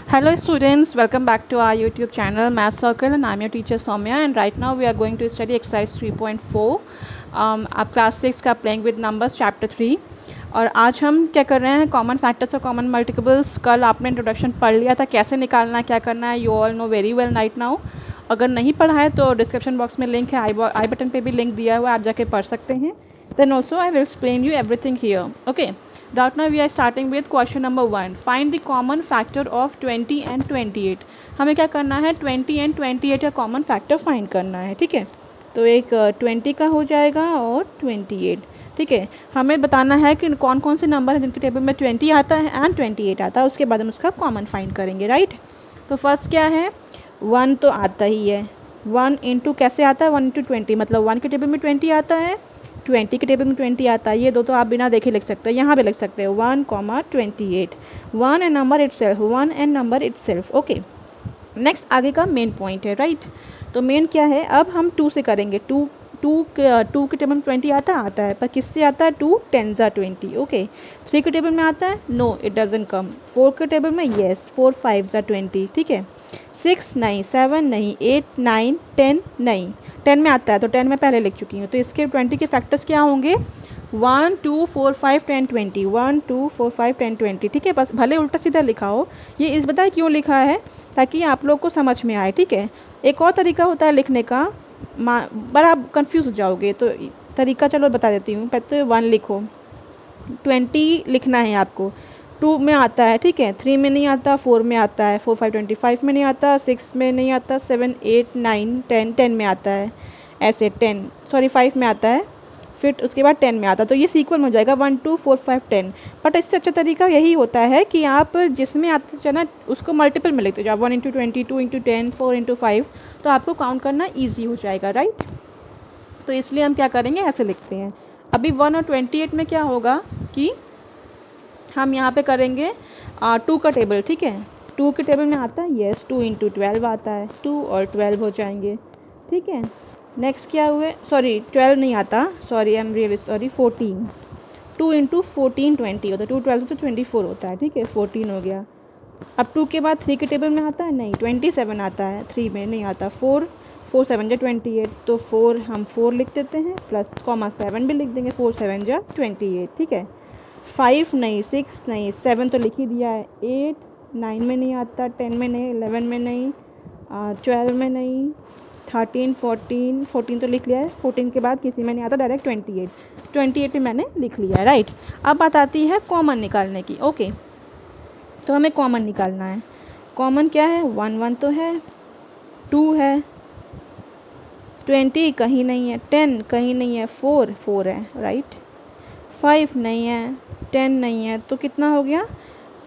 Hello students, welcome back to our YouTube channel Math Circle and I'm your teacher Soumya and right now we are going to study exercise 3.4 आप class 6 का playing with numbers chapter 3 और आज हम क्या कर रहे हैं common factors और कॉमन मल्टीपल्स। कल आपने इंट्रोडक्शन पढ़ लिया था कैसे निकालना है क्या करना है, you all know very well right now. अगर नहीं पढ़ा है तो डिस्क्रिप्शन बॉक्स में लिंक है, आई बटन पे भी लिंक दिया हुआ है, आप जाके पढ़ सकते हैं। Then also I will explain you everything here. Okay. Right now we are starting with question number 1. Find the common factor of 20 and 28. हमें क्या करना है 20 and 28 का कॉमन फैक्टर फाइंड करना है, ठीक है। तो एक 20 का हो जाएगा और 28, ठीक है। हमें बताना है कि कौन कौन से नंबर हैं जिनके टेबल में 20 आता है एंड 28 आता है, उसके बाद हम उसका कॉमन फाइंड करेंगे, राइट। तो फर्स्ट क्या है 1 तो आता ही है। 1 इंटू कैसे आता है 1 इंटू 20, मतलब 1 के टेबल में 20 आता है, 20 के टेबल में 20 आता है। ये दो तो आप बिना देखे लिख सकते हो, यहाँ पे लिख सकते हो 1,28 1 and number itself 1 and number itself. Okay, next आगे का मेन पॉइंट है, राइट। तो मेन क्या है, अब हम 2 से करेंगे। 2 के टेबल में 20 आता है, पर किससे आता है 2 10 ज़ा 20। ओके, 3 के टेबल में आता है, नो इट डजंट कम। 4 के टेबल में येस 4 5 ज़ा 20, ठीक है। 6 नहीं, 7 नहीं, 8 9 10 नहीं। 10 में आता है तो 10 में पहले लिख चुकी हूँ, तो इसके 20 के फैक्टर्स क्या होंगे 1 2 4 5 10 20 1 2 4 5 10 20, ठीक है। बस भले उल्टा सीधा लिखा हो, ये इस बताए क्यों लिखा है ताकि आप लोग को समझ में आए, ठीक है। एक और तरीका होता है लिखने का, पर आप कंफ्यूज हो जाओगे, तो तरीका चलो बता देती हूँ। पहले तो 1 लिखो, 20 लिखना है आपको। 2 में आता है, ठीक है, 3 में नहीं आता, 4 में आता है, 4 5 25 में नहीं आता, 6 में नहीं आता, 7 8 9 10 10 में आता है, ऐसे 5 में आता है, फिर उसके बाद 10 में आता है। तो ये सीक्वल में हो जाएगा 1 2 4 5 10। बट इससे अच्छा तरीका यही होता है कि आप जिसमें आते चना उसको मल्टीपल में लिखते जाओ, 1 इंटू 20 2 इंटू 10 4 इंटू 5, तो आपको काउंट करना ईजी हो जाएगा, राइट। तो इसलिए हम क्या करेंगे ऐसे लिखते हैं। अभी 1 और 28 में क्या होगा कि हम यहाँ पे करेंगे 2 का टेबल, ठीक है। 2 के टेबल में आता है येस 2 इंटू 12 आता है, 2 और 12 हो जाएंगे, ठीक है। नेक्स्ट क्या हुए, सॉरी 12 नहीं आता, sorry I am really sorry, 14। 2 into 14 20 होता है, 2 12 तो 24 होता है, ठीक है, 14 हो गया। अब 2 के बाद 3 के टेबल में आता है, नहीं 27 आता है, 3 में नहीं आता। 4 4 7 जा 28, तो 4 हम 4 लिख देते हैं, प्लस कॉमा 7 भी लिख देंगे, 4 7 जा 28, ठीक है। 5 नहीं, 6 नहीं, 7 तो लिख ही दिया है। 8 9 में नहीं आता, 10 में नहीं, 11 में नहीं, 12 में नहीं, 13 14 14 तो लिख लिया है। 14 के बाद किसी में नहीं आता, डायरेक्ट 28 भी मैंने लिख लिया है, राइट। अब बात आती है कॉमन निकालने की। ओके, तो हमें कॉमन निकालना है। कॉमन क्या है 1 1 तो है, 2 है, 20 कहीं नहीं है, 10 कहीं नहीं है, 4 4 है, राइट। 5 नहीं है, 10 नहीं है, तो कितना हो गया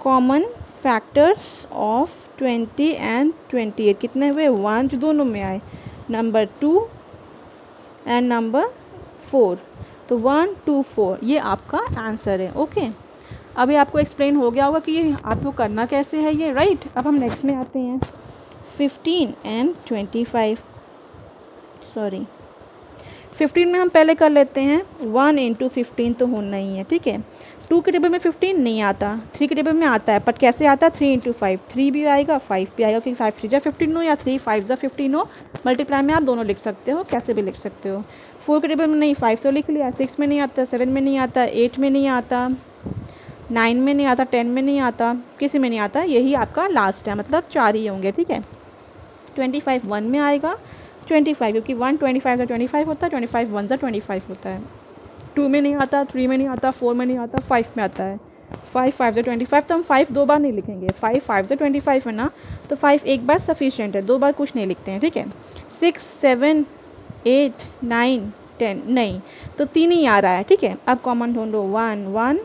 कॉमन फैक्टर्स ऑफ 20 एंड 28 कितने हुए 1 जो दोनों में आए, नंबर 2 एंड नंबर 4। तो 1 2 4 ये आपका आंसर है। ओके, अभी आपको एक्सप्लेन हो गया होगा कि ये आपको करना कैसे है ये, राइट। अब हम नेक्स्ट में आते हैं 15 एंड 25, सॉरी 15 में हम पहले कर लेते हैं 1 इंटू 15 तो होना ही है, ठीक है। 2 के टेबल में 15 नहीं आता, 3 के टेबल में आता है, बट कैसे आता है 3 इंटू 5, 3 भी आएगा 5 भी आएगा, क्योंकि 5 3 जा 15 हो या 3 5 जा 15 हो, मल्टीप्लाई में आप दोनों लिख सकते हो, कैसे भी लिख सकते हो। 4 के टेबल में नहीं, 5 तो लिख लिया, 6 में नहीं आता, 7 में नहीं आता, 8 में नहीं आता, 9 में नहीं आता, 10 में नहीं आता, किसी में नहीं आता, यही आपका लास्ट है, मतलब 4 ही होंगे, ठीक है। 25 1 में आएगा, 25 क्योंकि 1 25 का 25 होता है, 25 1 जा 25 होता है। 2 में नहीं आता, 3 में नहीं आता, 4 में नहीं आता, 5 में आता है। 5 5 जा 25, तो हम 5 2 बार नहीं लिखेंगे, 5 5 जा 25 है ना, तो 5 एक बार सफिशिएंट है, 2 बार कुछ नहीं लिखते हैं, ठीक है। 6 7 8 9 10 नहीं, तो 3 ही आ रहा है, ठीक है। अब कॉमन ढूंढो 1 1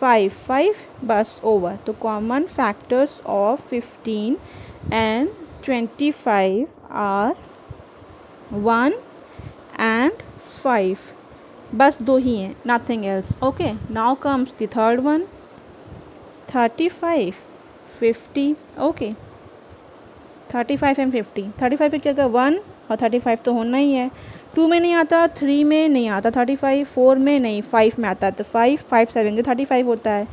5 5, बस ओवर। तो common factors of 15 and 25 are 1 and 5, बस 2 ही हैं, nothing else. Okay, now comes the third one 35 50। Okay, 35 and 50, 35 पे क्या होगा 1 और 35 तो होना ही है। 2 में नहीं आता, 3 में नहीं आता 35, 4 में नहीं, 5 में आता है, तो 5 5 7 जो 35 होता है।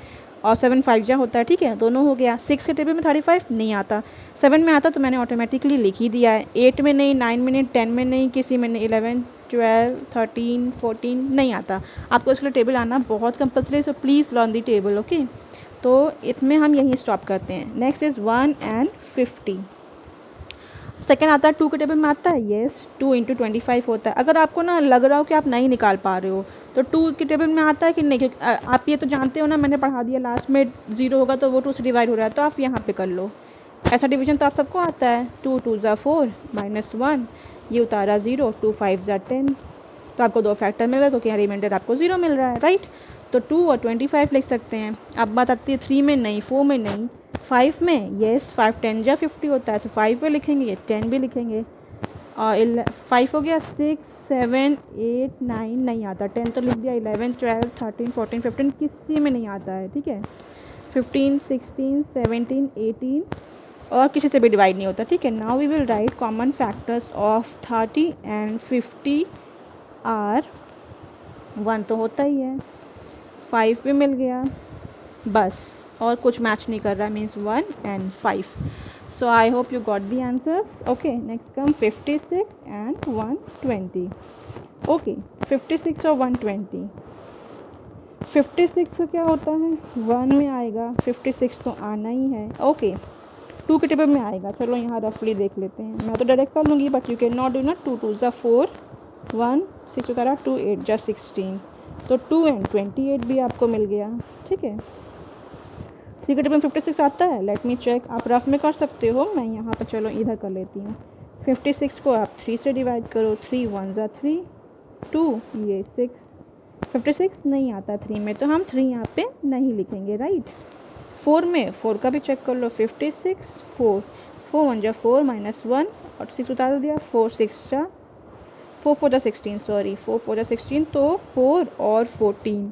और 7 5 जा होता है, ठीक है, दोनों हो गया। 6 के टेबल में 35 नहीं आता, 7 में आता तो मैंने ऑटोमेटिकली लिख ही दिया है। 8 में नहीं, 9 में नहीं, 10 में नहीं, किसी में नहीं, 11 12 13 14 नहीं आता। आपको इसके लिए टेबल आना बहुत compulsory, so please learn the table, okay. तो इसमें हम यहीं स्टॉप करते हैं। Next is 1 and 50। सेकेंड आता है 2 के टेबल में आता है, येस, 2 × 25 होता है। अगर आपको ना लग रहा हो कि आप नहीं निकाल पा रहे हो तो 2 के टेबल में आता है कि नहीं, क्योंकि आप ये तो जानते हो ना, मैंने पढ़ा दिया, लास्ट में 0 होगा तो वो 2 से डिवाइड हो रहा है, तो आप यहाँ पे कर लो। ऐसा डिवीजन तो आप सबको आता है। 2 2 ज़ा 4 -1, ये उतारा 0, 2 5 ज़ा 10, तो आपको 2 फैक्टर मिल रहा है, तो क्या रिमाइंडर आपको 0 मिल रहा है, राइट। तो 2 और 25 लिख सकते हैं। अब बात आती है 3 में नहीं, 4 में नहीं, 5 में, येस, 5 10 जा 50 होता है, तो 5 पे लिखेंगे, 10 भी लिखेंगे। और 5 हो गया, 6 7 8 9 नहीं आता, 10 तो लिख दिया, 11 12 13 14 15 किसी में नहीं आता है, ठीक है। 15 16 17 18 और किसी से भी डिवाइड नहीं होता, ठीक है। Now we will write common factors of 30 and 50 are 1 तो होता ही है, 5 भी मिल गया, बस और कुछ मैच नहीं कर रहा, means 1 and 5। So I hope you got the answer, okay. Next come 56 and 120, okay. 56 और 120, 56 तो क्या होता है, 1 में आएगा, 56 तो आना ही है, ओके। 2 के टेबल में आएगा, चलो यहाँ रफली देख लेते हैं, मैं तो डायरेक्ट कर लूँगी, but you can not do ना। 2 2 ज़ा 4 1 6 उतारा, 2 8 जा 16, तो 2 and 28 भी आपको मिल गया, ठीक है। 3 के टेबल में 56 आता है, लेट मी चेक, आप रफ में कर सकते हो, मैं यहाँ पर चलो इधर कर लेती हूँ। 56 को आप 3 से डिवाइड करो, 3 1 ज़ा 3, 2 ये 6, 56 नहीं आता 3 में, तो हम 3 यहाँ पे नहीं लिखेंगे, राइट। 4 में, 4 का भी चेक कर लो, 56 4 4 1 जा 4 -1 और 6 उतार दिया, 4 6 जा 4 4 जा 16, सॉरी 4 4 जा 16, तो 4 और 14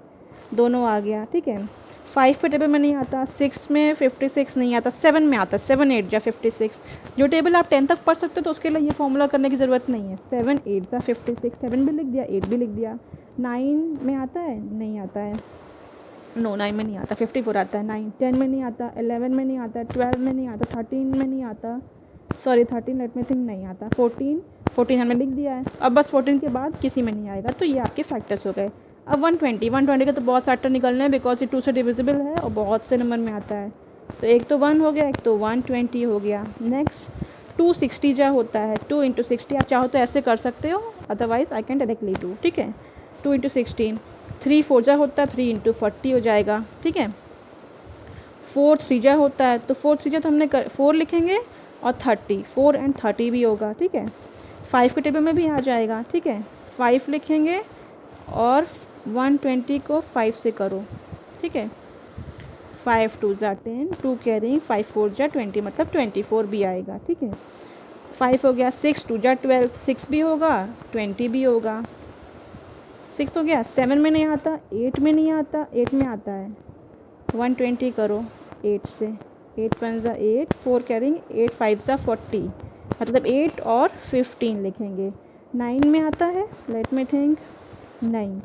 दोनों आ गया, ठीक है। 5 पे टेबल में नहीं आता, 6 में 56 नहीं आता, 7 में आता, 7 8 जा 56। जो टेबल आप 10 तक पढ़ सकते हो तो उसके लिए ये फॉर्मूला करने की ज़रूरत नहीं है। 7 8 जा 56, 7 भी लिख दिया, 8 भी लिख दिया। 9 में आता है, नहीं आता है, नो 9 में नहीं आता, 54 आता है। 9 10 में नहीं आता, 11 में नहीं आता, 12 में नहीं आता, 13 में नहीं आता, सॉरी 13 लेट में थिंक नहीं आता, 14 हमने लिख दिया है। अब बस 14 के बाद किसी में नहीं आएगा, तो ये आपके फैक्टर्स हो गए। अब 120 के तो बहुत फैक्टर निकलने हैं, बिकॉज ये 2 से डिविजिबल है और बहुत से नंबर में आता है, तो एक तो 1 हो गया, एक तो 120 हो गया। नेक्स्ट 260 जा होता है, 2 × 60, आप चाहो तो ऐसे कर सकते हो, otherwise I can directly do, ठीक है। 2 × 60, 3 4 जा होता है, 3 × 40 हो जाएगा, ठीक है। 4 3 जा होता है, तो 4 3 जा तो हमने 4 लिखेंगे और 30, 4 and 30 भी होगा, ठीक है। 5 के टेबल में भी आ जाएगा, ठीक है। 5 लिखेंगे और 120 को 5 से करो, ठीक है। 5 2 ज़ा 10, 2 कैरिंग, 5 4 जा 20, मतलब 24 भी आएगा, ठीक है। 5 हो गया, 6 2 जा 12, 6 भी होगा, 20 भी होगा। 6 हो गया, 7 में नहीं आता, 8 में नहीं आता, 8 में आता है, 120 करो 8 से, 8 1 ज़ा 8, 4 कैरिंग, 8 5 ज़ा 40, मतलब 8 और 15 लिखेंगे। 9 में आता है, लेट मी थिंक, नहीं।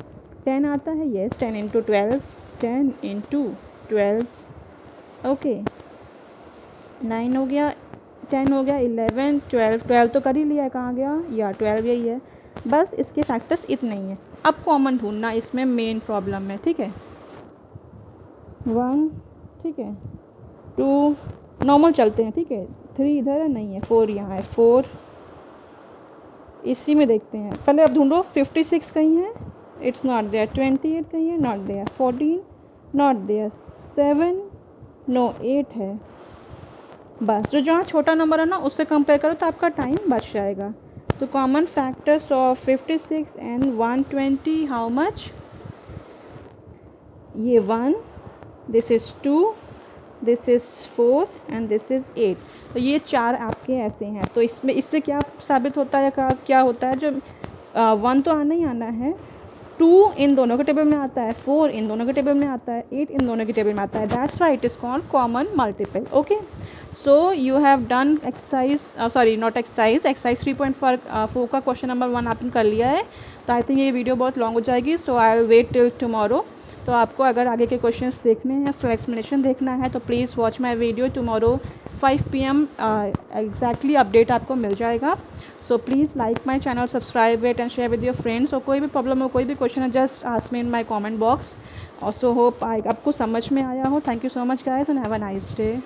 10 आता है, येस, 10 × 12, 10 × 12, ओके। 9 हो गया, 10 हो गया, 11 12, 12 तो कर ही लिया है, कहाँ गया, या 12 यही है। बस इसके फैक्टर्स इतने ही हैं। अब कॉमन ढूंढना इसमें मेन प्रॉब्लम है, ठीक है। 1, ठीक है, 2 नॉर्मल चलते हैं, ठीक है। 3 इधर है, नहीं है, 4 यहाँ है, 4 इसी में देखते हैं। पहले अब ढूंढो 56 कहीं है, इट्स नॉट देयर, 28 कहीं है, not there, 14 not there, 7 no 8 है। बस जो जहाँ छोटा नंबर है ना उससे कंपेयर करो तो आपका टाइम बच जाएगा। तो common factors of 56 and 120 how much, ये 1, this is 2, this is 4 and this is 8। तो ये 4 आपके ऐसे हैं। तो इसमें इससे क्या साबित होता है, क्या होता है, जो 1 तो आना ही आना है, 2 इन दोनों के टेबल में आता है, 4 इन दोनों के टेबल में आता है, 8 इन दोनों के टेबल में आता है, that's why it is called common multiple, okay. So you have done exercise, sorry not exercise 3.4 का क्वेश्चन नंबर 1 आपने कर लिया है। तो आई थिंक ये वीडियो बहुत लॉन्ग हो जाएगी, so I will wait till tomorrow. तो आपको अगर आगे के क्वेश्चंस देखने हैं, उसका एक्सप्लेनेशन देखना है, तो please watch my video tomorrow 5 PM exactly update आपको मिल जाएगा। So please like my channel, subscribe it and share with your friends. और कोई भी प्रॉब्लम हो, कोई भी क्वेश्चन है, जस्ट आस्क मी इन माई कॉमेंट बॉक्स। ऑल्सो होप आपको समझ में आया हो। Thank you so much guys and have a nice day.